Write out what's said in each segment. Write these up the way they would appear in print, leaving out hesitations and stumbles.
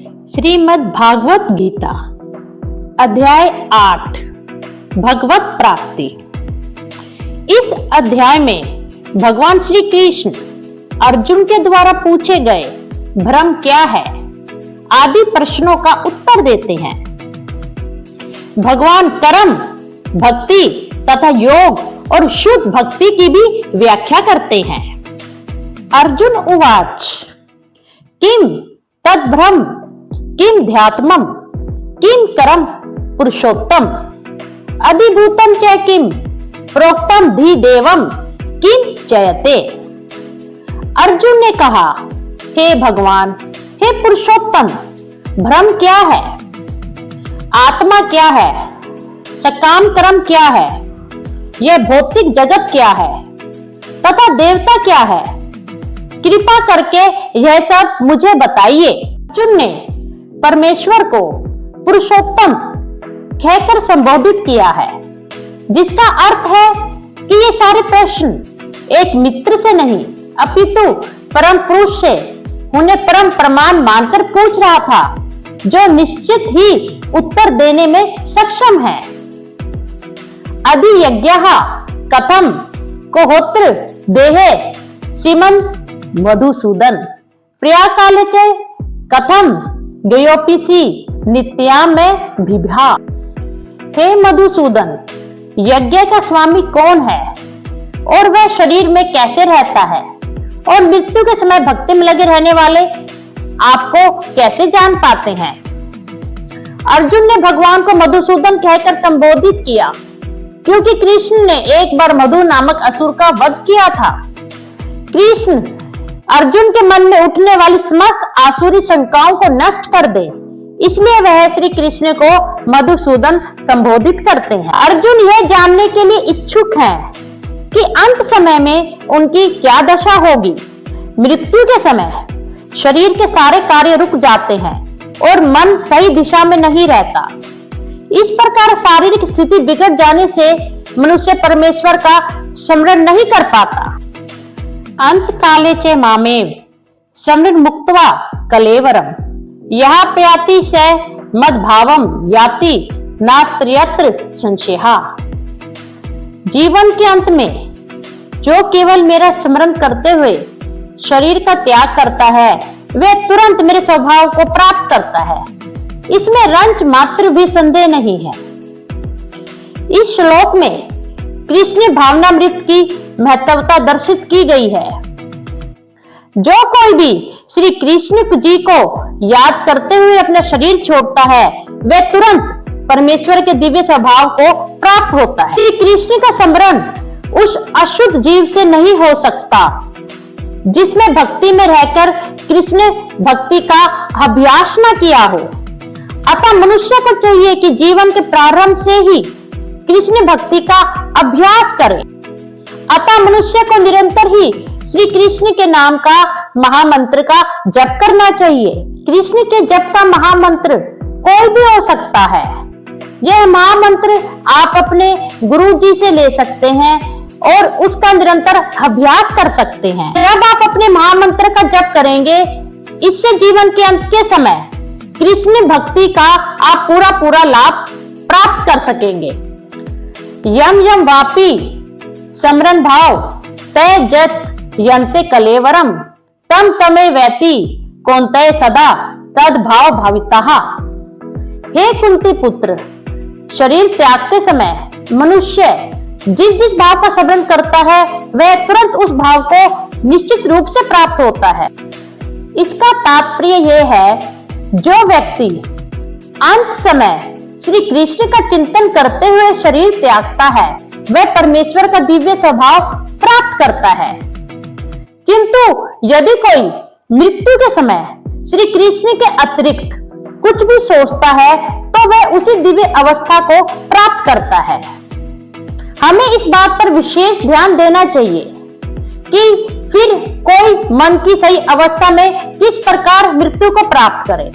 श्रीमद् भागवत गीता अध्याय 8 भगवत प्राप्ति। इस अध्याय में भगवान श्री कृष्ण अर्जुन के द्वारा पूछे गए भ्रम क्या है आदि प्रश्नों का उत्तर देते हैं। भगवान कर्म, भक्ति तथा योग और शुद्ध भक्ति की भी व्याख्या करते हैं। अर्जुन उवाच किम तद्भ्रम किम ध्यात्मम किम करम पुरुषोत्तम अधिभूतम च किम प्रोक्तम धी देवम किम चयते। अर्जुन ने कहा, हे भगवान, हे पुरुषोत्तम, भ्रम क्या है, आत्मा क्या है, सकाम कर्म क्या है, यह भौतिक जगत क्या है तथा देवता क्या है, कृपा करके यह सब मुझे बताइए। अर्जुन ने परमेश्वर को पुरुषोत्तम कहकर संबोधित किया है, जिसका अर्थ है कि ये सारे प्रश्न एक मित्र से नहीं अपितु परम पुरुष से उन्हें परम प्रमाण मानकर पूछ रहा था, जो निश्चित ही उत्तर देने में सक्षम है। अधियज्ञः कथम कोहोत्र देहे श्रीमन् मधुसूदन प्रिया काले च कथम गयोपिसी नित्याम में विभा। हे मधुसूदन, यज्ञ का स्वामी कौन है और वह शरीर में कैसे रहता है और मृत्यु के समय भक्ति में लगे रहने वाले आपको कैसे जान पाते हैं। अर्जुन ने भगवान को मधुसूदन कहकर संबोधित किया, क्योंकि कृष्ण ने एक बार मधु नामक असुर का वध किया था। कृष्ण अर्जुन के मन में उठने वाली समस्त आसुरी शंकाओं को नष्ट कर दे, इसलिए वह श्री कृष्ण को मधुसूदन संबोधित करते हैं। अर्जुन यह जानने के लिए इच्छुक हैं कि अंत समय में उनकी क्या दशा होगी। मृत्यु के समय शरीर के सारे कार्य रुक जाते हैं और मन सही दिशा में नहीं रहता। इस प्रकार शारीरिक स्थिति बिगड़ जाने से मनुष्य परमेश्वर का स्मरण नहीं कर पाता। अंत काले च मामेव स्मरण मुक्त्वा कलेवरम यह प्रयाति स मद्भावम याति नास्त्यत्र संशयः। जीवन के अंत में जो केवल मेरा स्मरण करते हुए शरीर का त्याग करता है, वह तुरंत मेरे स्वभाव को प्राप्त करता है, इसमें रंच मात्र भी संदेह नहीं है। इस श्लोक में कृष्ण भावनामृत की महत्वता दर्शित की गई है। जो कोई भी श्री कृष्ण जी को याद करते हुए अपना शरीर छोड़ता है, वह तुरंत परमेश्वर के दिव्य स्वभाव को प्राप्त होता है। श्री कृष्ण का स्मरण उस अशुद्ध जीव से नहीं हो सकता जिसमें भक्ति में रहकर कृष्ण भक्ति का अभ्यास न किया हो। अतः मनुष्य को चाहिए कि जीवन के प्रारंभ से ही कृष्ण भक्ति का अभ्यास करे। अतः मनुष्य को निरंतर ही श्री कृष्ण के नाम का महामंत्र का जप करना चाहिए। कृष्ण के जप का महामंत्र कोई भी हो सकता है। यह महामंत्र आप अपने गुरु जी से ले सकते हैं और उसका निरंतर अभ्यास कर सकते हैं। जब आप अपने महामंत्र का जप करेंगे, इससे जीवन के अंत के समय कृष्ण भक्ति का आप पूरा लाभ प्राप्त कर सकेंगे। यम यम वापी स्मरण भाव तय जत यंते कलेवरम तम तमे वैति कौनतय सदा तद भाव भाविताः। हे कुंती पुत्र, शरीर त्यागते समय मनुष्य जिस भाव का स्मरण करता है, वह तुरंत उस भाव को निश्चित रूप से प्राप्त होता है। इसका तात्पर्य यह है, जो व्यक्ति अंत समय श्री कृष्ण का चिंतन करते हुए शरीर त्यागता है, वह परमेश्वर का दिव्य स्वभाव प्राप्त करता है। किंतु यदि कोई मृत्यु के समय श्री कृष्ण के अतिरिक्त कुछ भी सोचता है, तो वह उसी दिव्य अवस्था को प्राप्त करता है। हमें इस बात पर विशेष ध्यान देना चाहिए कि फिर कोई मन की सही अवस्था में किस प्रकार मृत्यु को प्राप्त करे।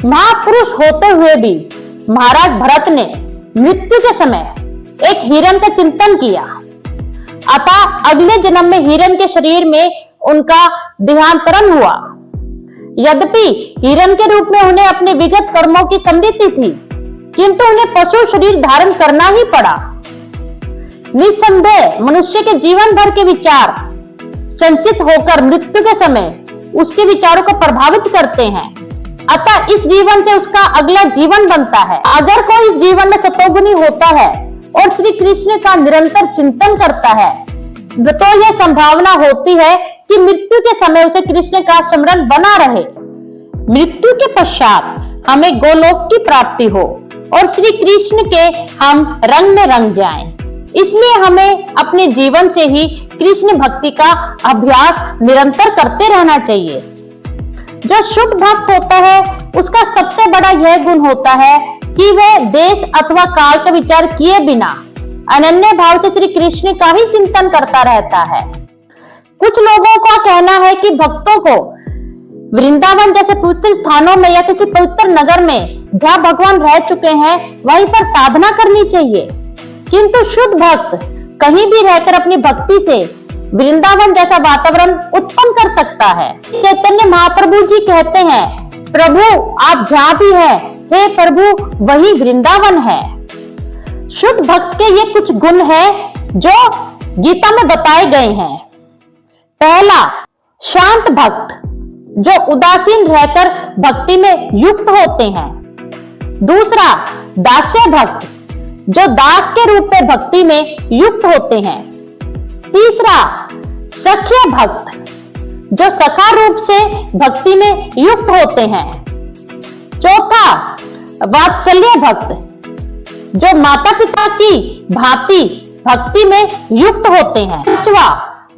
महापुरुष होते हुए भी महाराज भरत ने मृत्यु के समय एक हिरण का चिंतन किया, अतः अगले जन्म में हिरण के शरीर में उनका देहांतरण हुआ। यद्यपि हिरण के रूप में उन्हें अपने विगत कर्मों की स्मृति थी, किंतु उन्हें पशु शरीर धारण करना ही पड़ा। निस्संदेह मनुष्य के जीवन भर के विचार संचित होकर मृत्यु के समय उसके विचारों को प्रभावित करते हैं। अतः इस जीवन से उसका अगला जीवन बनता है। अगर कोई इस जीवन में सतोगुनी होता है और श्री कृष्ण का निरंतर चिंतन करता है, तो यह संभावना होती है कि मृत्यु के समय उसे कृष्ण का स्मरण बना रहे। मृत्यु के पश्चात हमें गोलोक की प्राप्ति हो और श्री कृष्ण के हम रंग में रंग जाएं। इसलिए हमें अपने जीवन से ही कृष्ण भक्ति का अभ्यास निरंतर करते रहना चाहिए। जो शुद्ध भक्त होता है उसका सबसे बड़ा यह गुण होता है कि वह देश अथवा काल का विचार किए बिना अनन्य भाव से श्री कृष्ण का ही चिंतन करता रहता है। कुछ लोगों का कहना है कि भक्तों को वृंदावन जैसे पवित्र स्थानों में या किसी पवित्र नगर में जहाँ भगवान रह चुके हैं वहीं पर साधना करनी चाहिए, किंतु शुद्ध भक्त कहीं भी रहकर अपनी भक्ति से वृंदावन जैसा वातावरण उत्पन्न कर सकता है। चैतन्य महाप्रभु जी कहते हैं, प्रभु आप जहाँ भी हैं, हे प्रभु वही वृंदावन है। शुद्ध भक्त के ये कुछ गुण हैं जो गीता में बताए गए हैं। पहला, शांत भक्त जो उदासीन रहकर भक्ति में युक्त होते हैं। दूसरा, दास्य भक्त जो दास के रूप में भक्ति में युक्त होते हैं। तीसरा, सख्य भक्त जो सखा रूप से भक्ति में युक्त होते हैं। चौथा, वात्सल्य भक्त जो माता पिता की भांति भक्ति में युक्त होते हैं। पांचवा,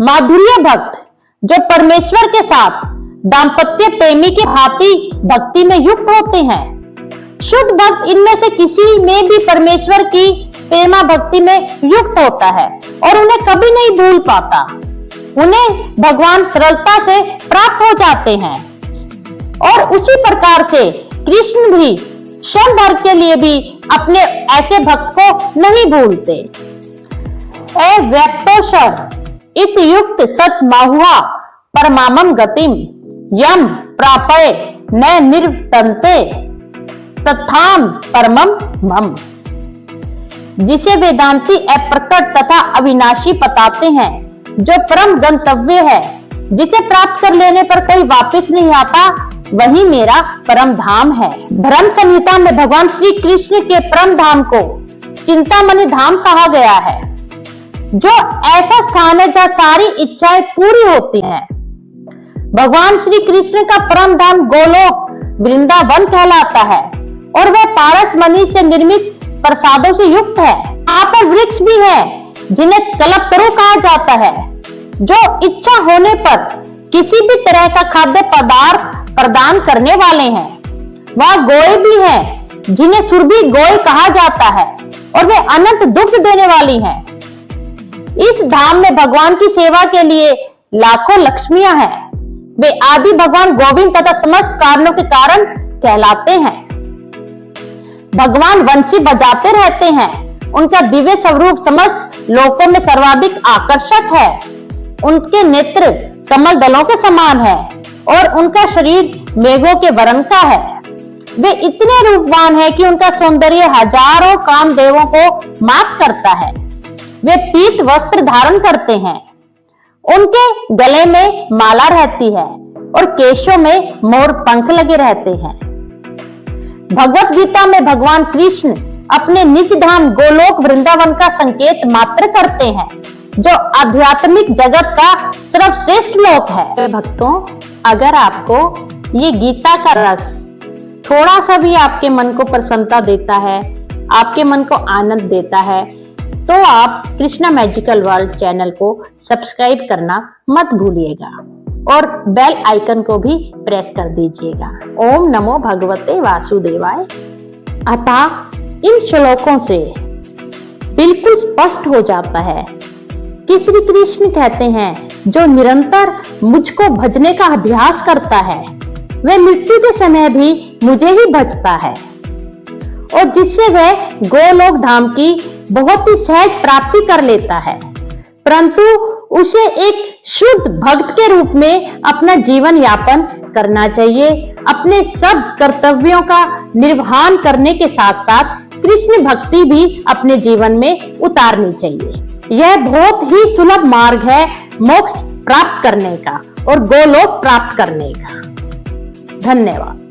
माधुर्य भक्त जो परमेश्वर के साथ दाम्पत्य प्रेमी की भांति भक्ति में युक्त होते हैं। शुद्ध भक्त इनमें से किसी में भी परमेश्वर की प्रेमा भक्ति में युक्त होता है और उन्हें कभी नहीं भूल पाता। उन्हें भगवान सरलता से प्राप्त हो जाते हैं और उसी प्रकार से कृष्ण भी क्षण भर के लिए भी अपने ऐसे भक्त को नहीं भूलते। व्यक्तोषर इत युक्त सत माहुआ परमामम गतिम यम प्रापय न निर्तन्ते तथाम परमम मम। जिसे वेदांती अप्रकट तथा अविनाशी बताते हैं, जो परम गंतव्य है, जिसे प्राप्त कर लेने पर कोई वापस नहीं आता, वही मेरा परम धाम है। ब्रह्म संहिता में भगवान श्री कृष्ण के परम धाम को चिंतामणि धाम कहा गया है, जो ऐसा स्थान है जहाँ सारी इच्छाएं पूरी होती हैं। भगवान श्री कृष्ण का परम धाम गोलोक वृंदावन कहलाता है और वह पारस मणि से निर्मित प्रसादों से युक्त है। यहाँ पर वृक्ष भी है जिन्हें कल्पतरु कहा जाता है, जो इच्छा होने पर किसी भी तरह का खाद्य पदार्थ प्रदान करने वाले हैं। वहाँ गोए भी हैं जिन्हें सुरभि गोए कहा जाता है और वे अनंत दुग्ध देने वाली हैं। इस धाम में भगवान की सेवा के लिए लाखों लक्ष्मियां हैं। वे आदि भगवान गोविंद तथा समस्त कारणों के कारण कहलाते हैं। भगवान वंशी बजाते रहते हैं। उनका दिव्य स्वरूप समस्त लोकों में सर्वाधिक आकर्षक है। उनके नेत्र कमल दलों के समान है और उनका शरीर मेघों के वर्ण का है। वे इतने रूपवान हैं कि उनका सौंदर्य हजारों कामदेवों को मात करता है। वे पीत वस्त्र धारण करते हैं। उनके गले में माला रहती है और केशों में मोर पंख लगे रहते हैं। भगवत गीता में भगवान कृष्ण अपने निज धाम गोलोक वृंदावन का संकेत मात्र करते हैं, जो आध्यात्मिक जगत का सर्वश्रेष्ठ लोक है। भक्तों, अगर आपको ये गीता का रस थोड़ा सा भी आपके मन को प्रसन्नता देता है, आपके मन को आनंद देता है, तो आप कृष्णा मैजिकल वर्ल्ड चैनल को सब्सक्राइब करना मत भूलिएगा और बेल आइकन को भी प्रेस कर दीजिएगा। ओम नमो भगवते वासुदेवाय। अतः इन श्लोकों से बिल्कुल स्पष्ट हो जाता है कि श्री कृष्ण कहते हैं, जो निरंतर मुझको भजने का अभ्यास करता है, वह मृत्यु के समय भी मुझे ही भजता है और जिससे वह गोलोक धाम की बहुत ही सहज प्राप्ति कर लेता है, परंतु उसे एक शुद्ध भक्त के रूप में अपना जीवन यापन करना चाहिए। अपने सब कर्तव्यों का निर्वहन करने के साथ साथ कृष्ण भक्ति भी अपने जीवन में उतारनी चाहिए। यह बहुत ही सुलभ मार्ग है मोक्ष प्राप्त करने का और गोलोक प्राप्त करने का। धन्यवाद।